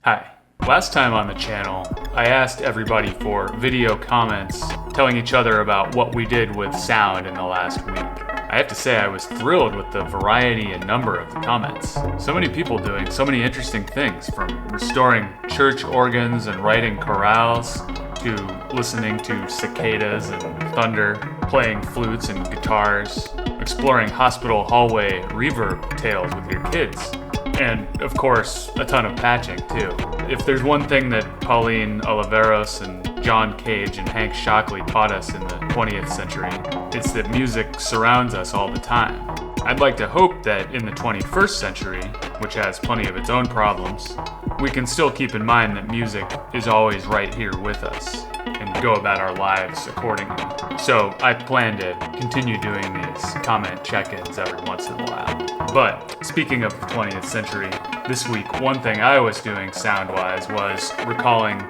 Hi. Last time on the channel, I asked everybody for video comments telling each other about what we did with sound in the last week. I have to say I was thrilled with the variety and number of the comments. So many people doing so many interesting things, from restoring church organs and writing chorales, to listening to cicadas and thunder, playing flutes and guitars, exploring hospital hallway reverb tales with your kids, and of course, a ton of patching too. If there's one thing that Pauline Oliveros and John Cage and Hank Shockley taught us in the 20th century, it's that music surrounds us all the time. I'd like to hope that in the 21st century, which has plenty of its own problems, we can still keep in mind that music is always right here with us and go about our lives accordingly. So I plan to continue doing these comment check-ins every once in a while. But speaking of the 20th century, this week one thing I was doing sound-wise was recalling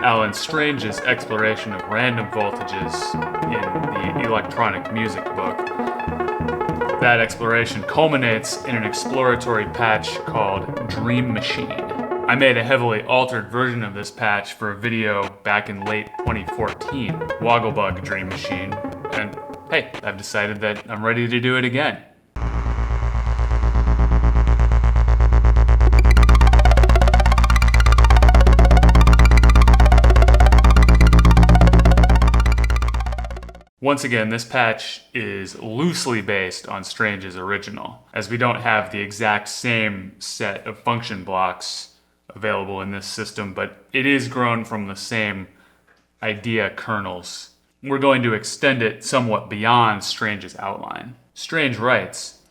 Alan Strange's exploration of random voltages in the electronic music book. That exploration culminates in an exploratory patch called Dream Machine. I made a heavily altered version of this patch for a video back in late 2014, Wogglebug Dream Machine, and hey, I've decided that I'm ready to do it again. Once again, this patch is loosely based on Strange's original, as we don't have the exact same set of function blocks available in this system, but it is grown from the same idea kernels. We're going to extend it somewhat beyond Strange's outline. Strange writes,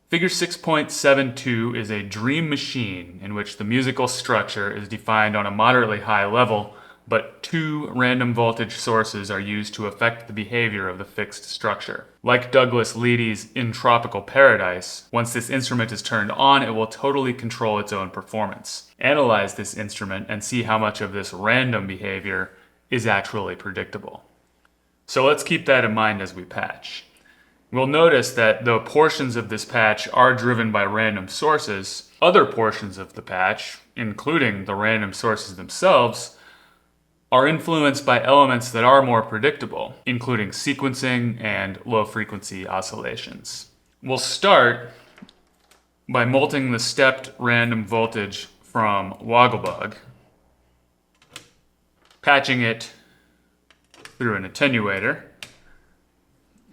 Figure 6.72 is a dream machine in which the musical structure is defined on a moderately high level, but two random voltage sources are used to affect the behavior of the fixed structure. Like Douglas Leady's In Tropical Paradise, once this instrument is turned on, it will totally control its own performance. Analyze this instrument and see how much of this random behavior is actually predictable. So let's keep that in mind as we patch. We'll notice that though portions of this patch are driven by random sources, other portions of the patch, including the random sources themselves, are influenced by elements that are more predictable, including sequencing and low-frequency oscillations. We'll start by multing the stepped random voltage from Wogglebug, patching it through an attenuator,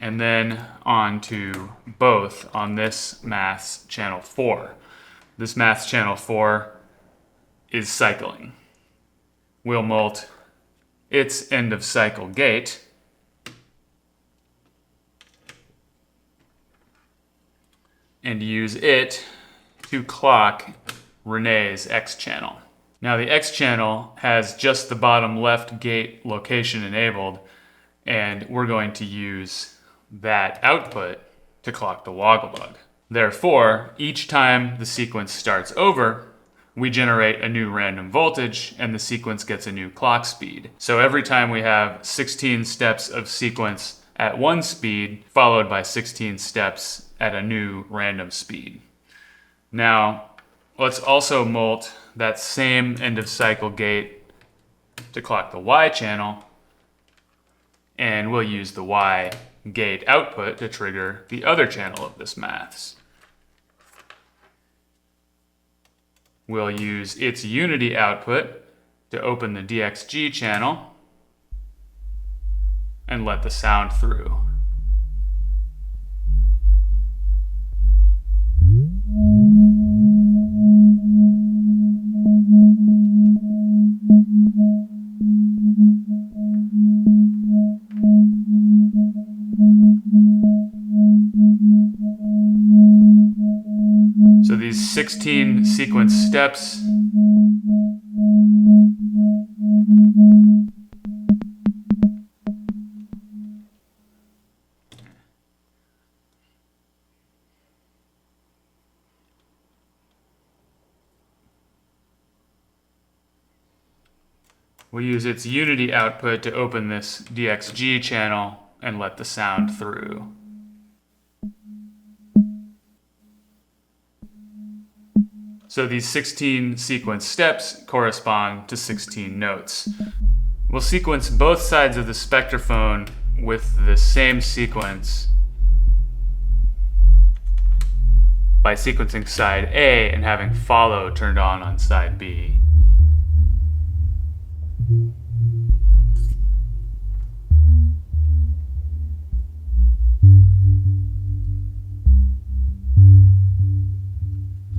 and then onto both on this maths channel 4. This maths channel 4 is cycling. We'll mult its end of cycle gate and use it to clock Renee's X channel. Now the X channel has just the bottom left gate location enabled, and we're going to use that output to clock the Wogglebug. Therefore, each time the sequence starts over, we generate a new random voltage and the sequence gets a new clock speed. So every time we have 16 steps of sequence at one speed, followed by 16 steps at a new random speed. Now, let's also mult that same end of cycle gate to clock the Y channel, and we'll use the Y gate output to trigger the other channel of this maths. We'll use its unity output to open the DXG channel and let the sound through. So these 16 sequence steps we'll use its unity output to open this DXG channel and let the sound through. So these 16 sequence steps correspond to 16 notes. We'll sequence both sides of the spectrophone with the same sequence by sequencing side A and having follow turned on side B.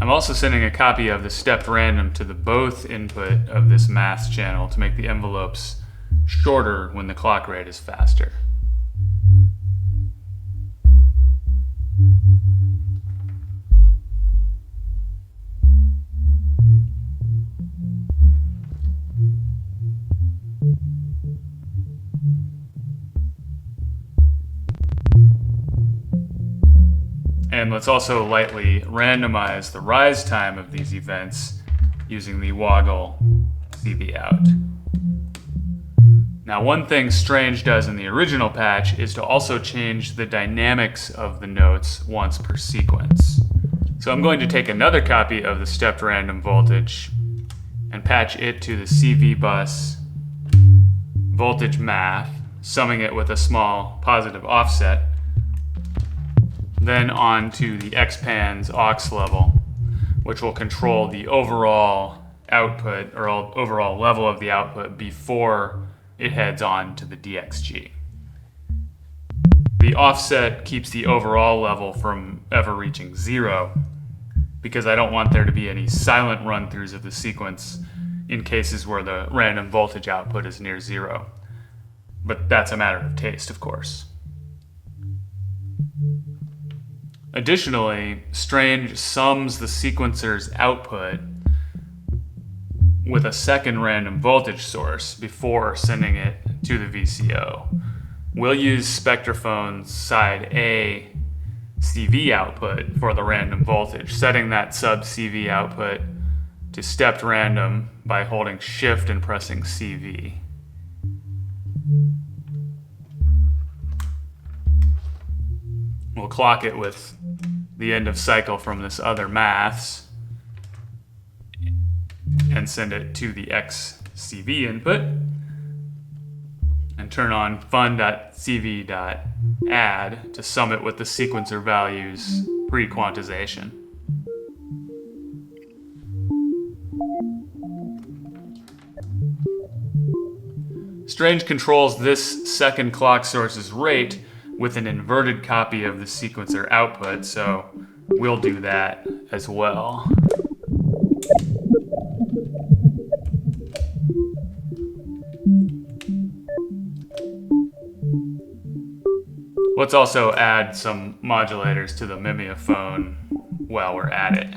I'm also sending a copy of the stepped random to the both input of this math channel to make the envelopes shorter when the clock rate is faster. And let's also lightly randomize the rise time of these events using the Woggle CV out. Now, one thing Strange does in the original patch is to also change the dynamics of the notes once per sequence. So I'm going to take another copy of the stepped random voltage and patch it to the CV bus voltage math, summing it with a small positive offset, then on to the Xpan's aux level, which will control the overall output or overall level of the output before it heads on to the DXG. The offset keeps the overall level from ever reaching 0 because I don't want there to be any silent run-throughs of the sequence in cases where the random voltage output is near 0. But that's a matter of taste, of course. Additionally, Strange sums the sequencer's output with a second random voltage source before sending it to the VCO. We'll use Spectrophone's side A CV output for the random voltage, setting that sub CV output to stepped random by holding Shift and pressing CV. We'll clock it with the end of cycle from this other maths and send it to the XCV input and turn on fun.cv.add to sum it with the sequencer values pre-quantization. Strange controls this second clock source's rate with an inverted copy of the sequencer output, so we'll do that as well. Let's also add some modulators to the mimeophone while we're at it.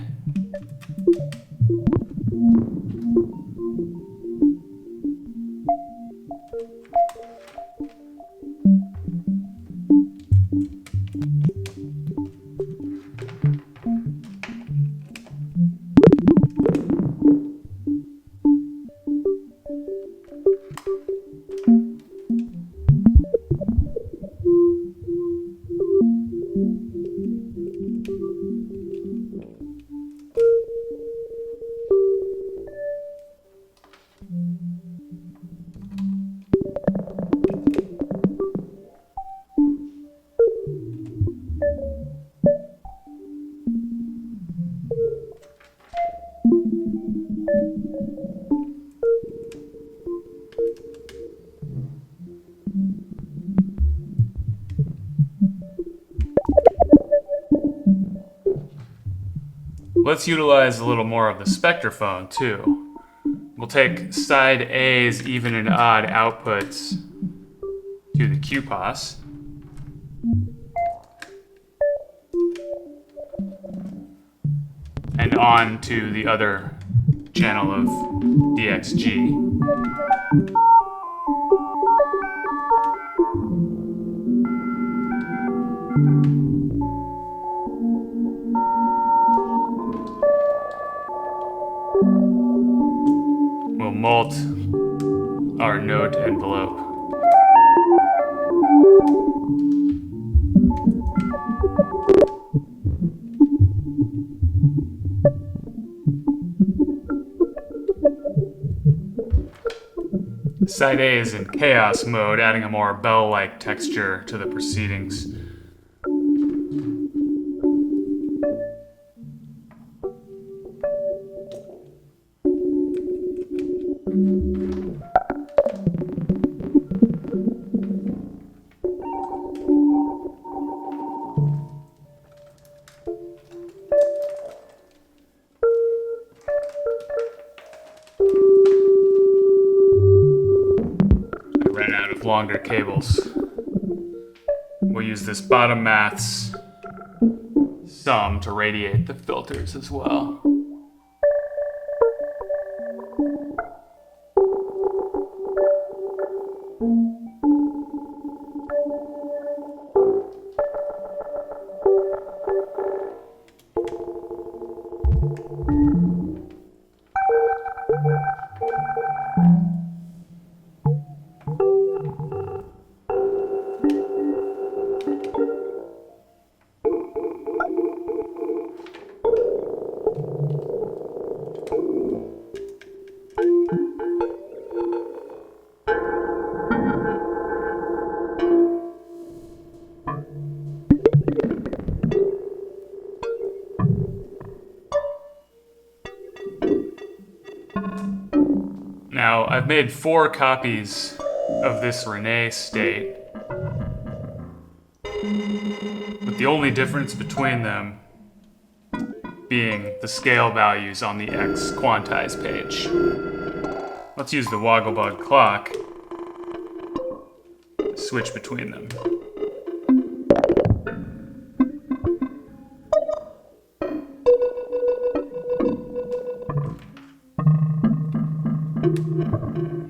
Let's utilize a little more of the Spectrophone too. We'll take side A's even and odd outputs to the QPOS. And on to the other channel of DXG. We'll mult our note envelope. Side A is in chaos mode, adding a more bell-like texture to the proceedings. Longer cables. We'll use this bottom maths sum to radiate the filters as well. Now, I've made 4 copies of this René state, with the only difference between them being the scale values on the X quantize page. Let's use the Wogglebug clock to switch between them.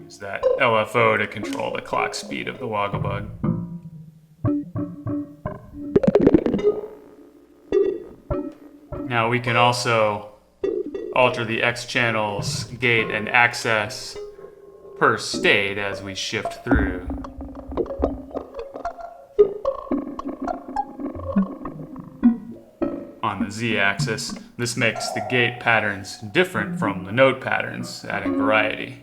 Use that LFO to control the clock speed of the Wogglebug. Now we can also alter the X channel's gate and access per state as we shift through. On the Z-axis, this makes the gate patterns different from the note patterns, adding variety.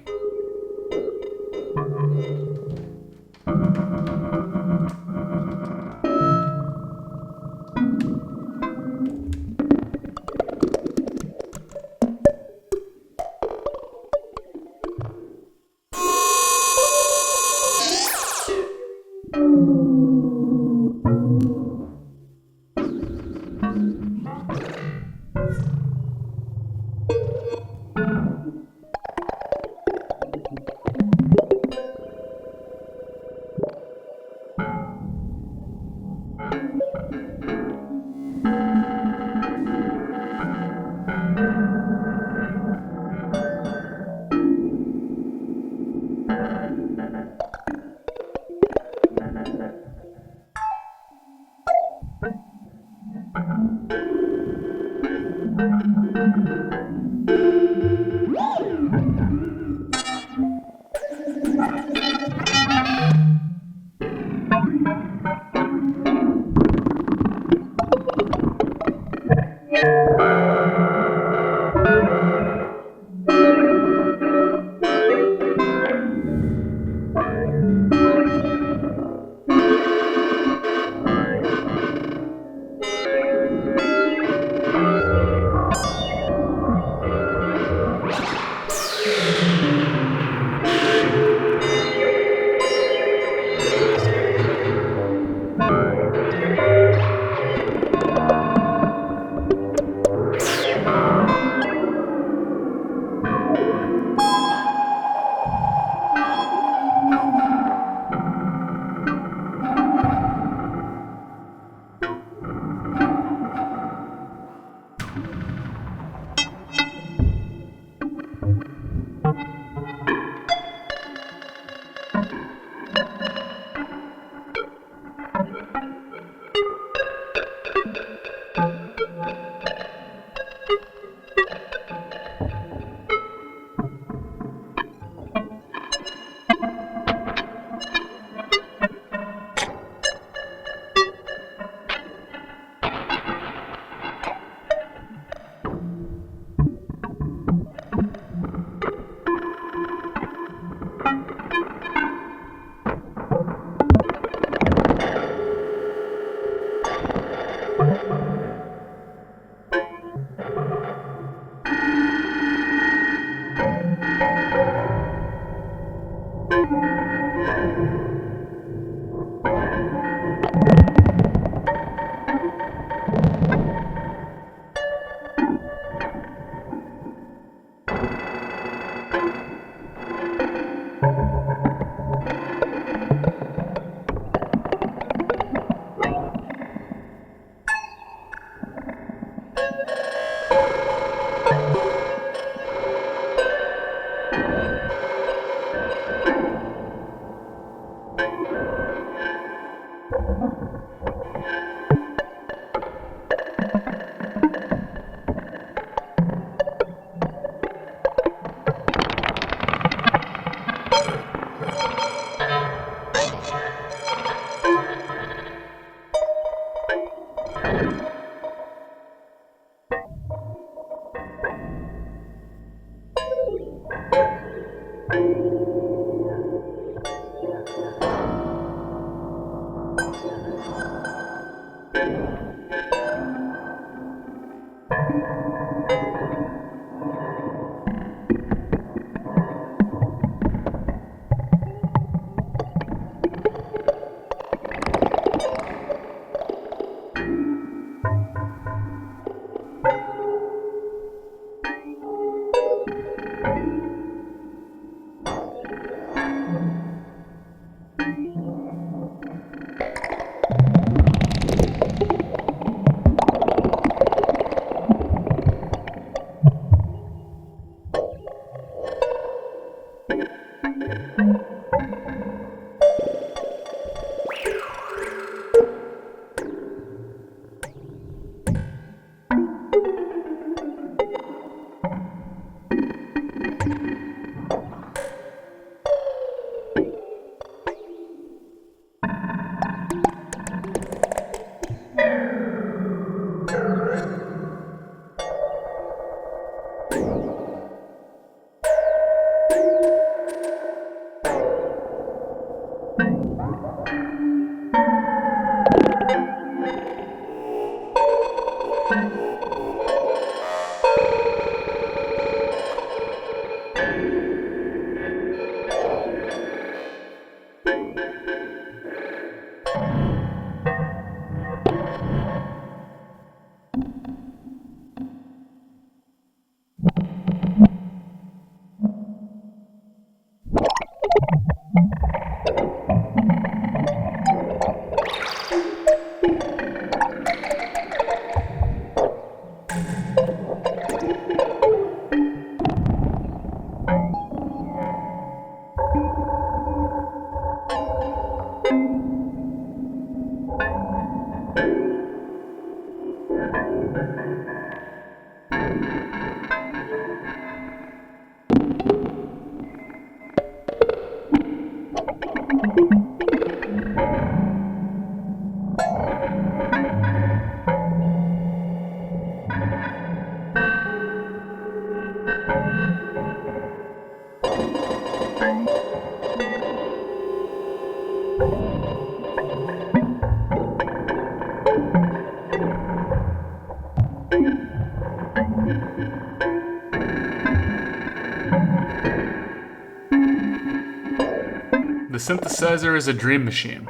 The synthesizer is a dream machine.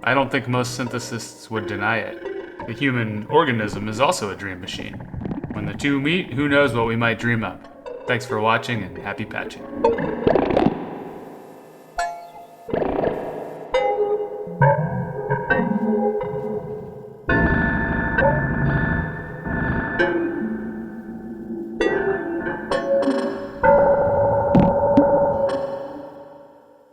I don't think most synthesists would deny it. The human organism is also a dream machine. When the two meet, who knows what we might dream up. Thanks for watching and happy patching.